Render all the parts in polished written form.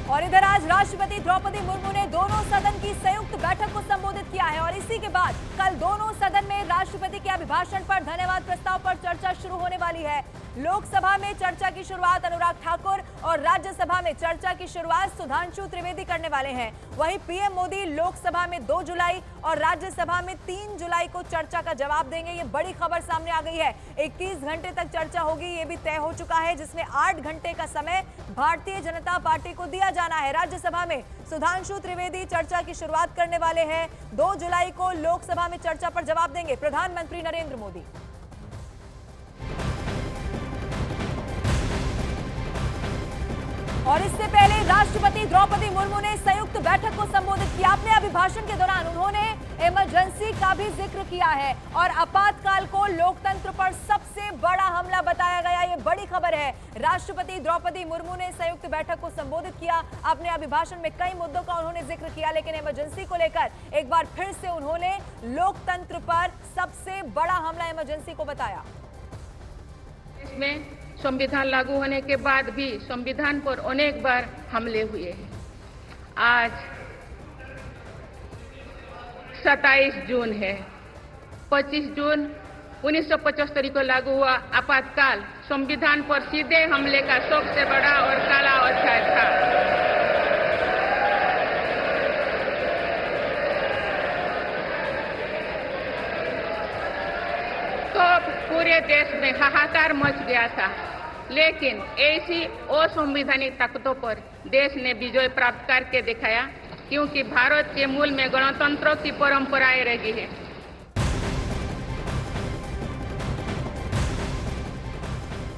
और इधर आज राष्ट्रपति द्रौपदी मुर्मू ने दोनों सदन की संयुक्त बैठक को संबोधित किया है और इसी के बाद कल दोनों सदन में राष्ट्रपति के अभिभाषण पर धन्यवाद प्रस्ताव पर चर्चा शुरू होने वाली है। लोकसभा में चर्चा की शुरुआत अनुराग ठाकुर और राज्यसभा में चर्चा की शुरुआत सुधांशु त्रिवेदी करने वाले हैं। वहीं पीएम मोदी लोकसभा में 2 जुलाई और राज्यसभा में 3 जुलाई को चर्चा का जवाब देंगे। ये बड़ी खबर सामने आ गई है। 21 घंटे तक चर्चा होगी, ये भी तय हो चुका है, जिसमें 8 घंटे का समय भारतीय जनता पार्टी को दिया जाना है। राज्यसभा में सुधांशु त्रिवेदी चर्चा की शुरुआत करने वाले हैं। 2 जुलाई को लोकसभा में चर्चा पर जवाब देंगे प्रधानमंत्री नरेंद्र मोदी। और इससे पहले राष्ट्रपति द्रौपदी मुर्मू ने संयुक्त बैठक को संबोधित किया। अपने अभिभाषण के दौरान उन्होंने इमरजेंसी का भी जिक्र किया है और आपातकाल को लोकतंत्र पर सबसे बड़ा हमला बताया गया। ये बड़ी खबर है। राष्ट्रपति द्रौपदी मुर्मू ने संयुक्त बैठक को संबोधित किया। अपने अभिभाषण में कई मुद्दों का उन्होंने जिक्र किया, लेकिन इमरजेंसी को लेकर एक बार फिर से उन्होंने लोकतंत्र पर सबसे बड़ा हमला इमरजेंसी को बताया। इसमें संविधान लागू होने के बाद भी संविधान पर अनेक बार हमले हुए हैं। आज 27 जून है। 25 जून 1975 को लागू हुआ आपातकाल संविधान पर सीधे हमले का सबसे बड़ा और काला अध्याय था। तो पूरे देश में हाहाकार मच गया था, लेकिन ऐसी असंवैधानिक ताकतों पर देश ने विजय प्राप्त करके दिखाया, क्योंकि भारत के मूल में गणतंत्र की परंपराएं रही है।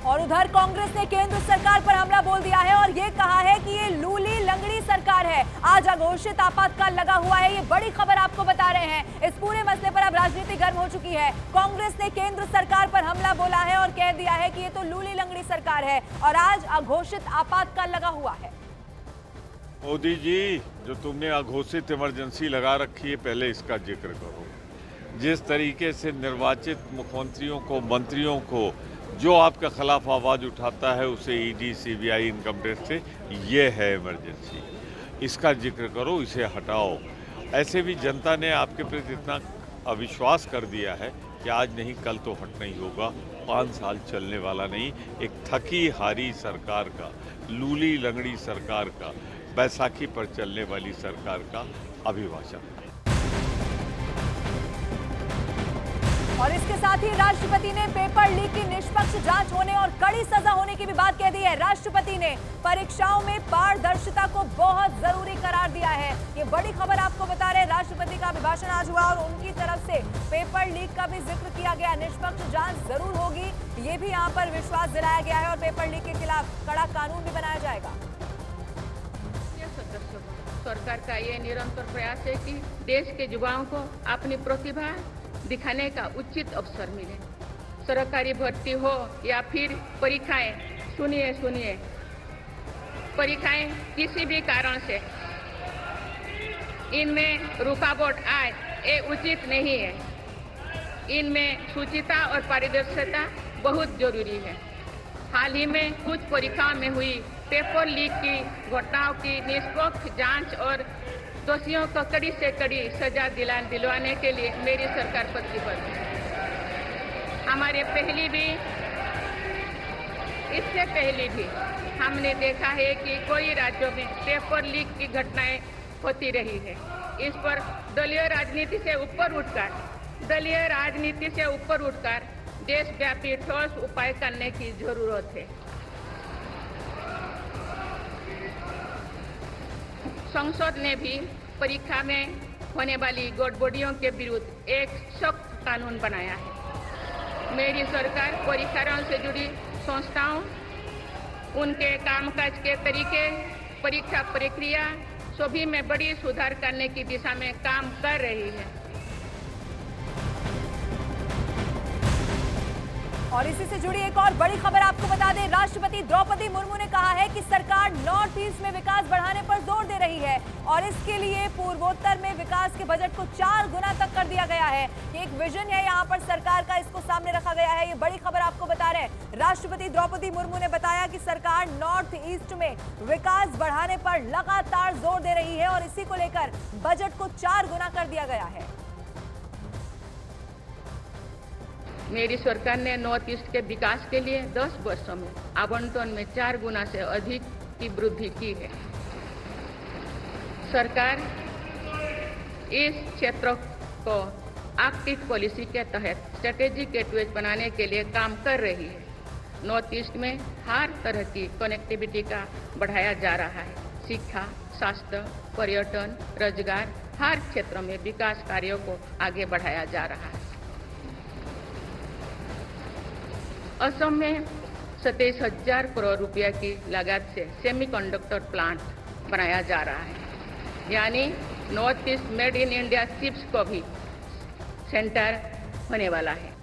और उधर कांग्रेस ने केंद्र सरकार पर हमला बोल दिया है और ये कहा है कि ये लूली लंगड़ी सरकार है। आज अघोषित आपातकाल लगा हुआ है, ये बड़ी खबर आपको बता रहे हैं। इस पूरे मसले पर अब राजनीति गर्म हो चुकी है। कांग्रेस ने केंद्र सरकार पर हमला बोला है और कह दिया है कि ये तो लूली लंगड़ी सरकार है और आज अघोषित आपातकाल लगा हुआ है। मोदी जी, जो तुमने अघोषित इमरजेंसी लगा रखी है, पहले इसका जिक्र करो। जिस तरीके से निर्वाचित मुख्यमंत्रियों को, मंत्रियों को, जो आपके खिलाफ आवाज उठाता है उसे ईडी, सीबीआई, इनकम टैक्स से, ये है इमरजेंसी। इसका जिक्र करो, इसे हटाओ। ऐसे भी जनता ने आपके प्रति इतना अविश्वास कर दिया है कि आज नहीं कल तो हटना ही होगा। 5 साल चलने वाला नहीं, एक थकी हारी सरकार का, लूली लंगड़ी सरकार का, बैसाखी पर चलने वाली सरकार का अभिभाषण। और इसके साथ ही राष्ट्रपति ने पेपर लीक की निष्पक्ष जांच होने और कड़ी सजा होने की भी बात कह दी है। राष्ट्रपति ने परीक्षाओं में पारदर्शिता को बहुत जरूरी करार दिया है। ये बड़ी खबर आपको बता रहे हैं। राष्ट्रपति का अभिभाषण आज हुआ और उनकी तरफ से पेपर लीक का भी जिक्र किया गया। निष्पक्ष जांच जरूर होगी, ये भी यहाँ पर विश्वास दिलाया गया है और पेपर लीक के खिलाफ कड़ा कानून भी बनाया जाएगा। सरकार का ये निरंतर प्रयास है कि देश के युवाओं को अपनी प्रतिभा दिखाने का उचित अवसर मिले। सरकारी भर्ती हो या फिर परीक्षाएं, सुनिए, परीक्षाएं किसी भी कारण से इनमें रुकावट आए, ये उचित नहीं है। इनमें शुचिता और पारदर्शिता बहुत जरूरी है। हाल ही में कुछ परीक्षाओं में हुई पेपर लीक की घटनाओं की निष्पक्ष जांच और दोषियों को कड़ी से कड़ी सजा दिलवाने के लिए मेरी सरकार प्रतिबद्ध है। हमारे इससे पहले भी हमने देखा है कि कई राज्यों में पेपर लीक की घटनाएं होती रही है। इस पर दलीय राजनीति से ऊपर उठकर देशव्यापी ठोस उपाय करने की जरूरत है। संसद ने भी परीक्षा में होने वाली गड़बड़ियों के विरुद्ध एक सख्त कानून बनाया है। मेरी सरकार परीक्षाओं से जुड़ी संस्थाओं, उनके कामकाज के तरीके, परीक्षा प्रक्रिया सभी में बड़ी सुधार करने की दिशा में काम कर रही है। और इसी से जुड़ी एक और बड़ी खबर आपको बता दें। राष्ट्रपति द्रौपदी मुर्मू ने कहा है कि सरकार नॉर्थ ईस्ट में विकास बढ़ाने पर जोर दे रही है और इसके लिए पूर्वोत्तर में विकास के बजट को 4 गुना तक कर दिया गया है। ये एक विजन है यहाँ पर सरकार का, इसको सामने रखा गया है। ये बड़ी खबर आपको बता रहे हैं। राष्ट्रपति द्रौपदी मुर्मू ने बताया कि सरकार नॉर्थ ईस्ट में विकास बढ़ाने पर लगातार जोर दे रही है और इसी को लेकर बजट को 4 गुना कर दिया गया है। मेरी सरकार ने नॉर्थ ईस्ट के विकास के लिए 10 वर्षों में आवंटन में 4 गुना से अधिक की वृद्धि की है। सरकार इस क्षेत्र को एक्टिव पॉलिसी के तहत स्ट्रेटेजिक गेटवेज बनाने के लिए काम कर रही है। नॉर्थ ईस्ट में हर तरह की कनेक्टिविटी का बढ़ाया जा रहा है। शिक्षा, स्वास्थ्य, पर्यटन, रोजगार, हर क्षेत्र में विकास कार्यों को आगे बढ़ाया जा रहा है। असम में 27,000 करोड़ रुपया की लागत से सेमीकंडक्टर प्लांट बनाया जा रहा है, यानी north east made in India chips को भी सेंटर होने वाला है।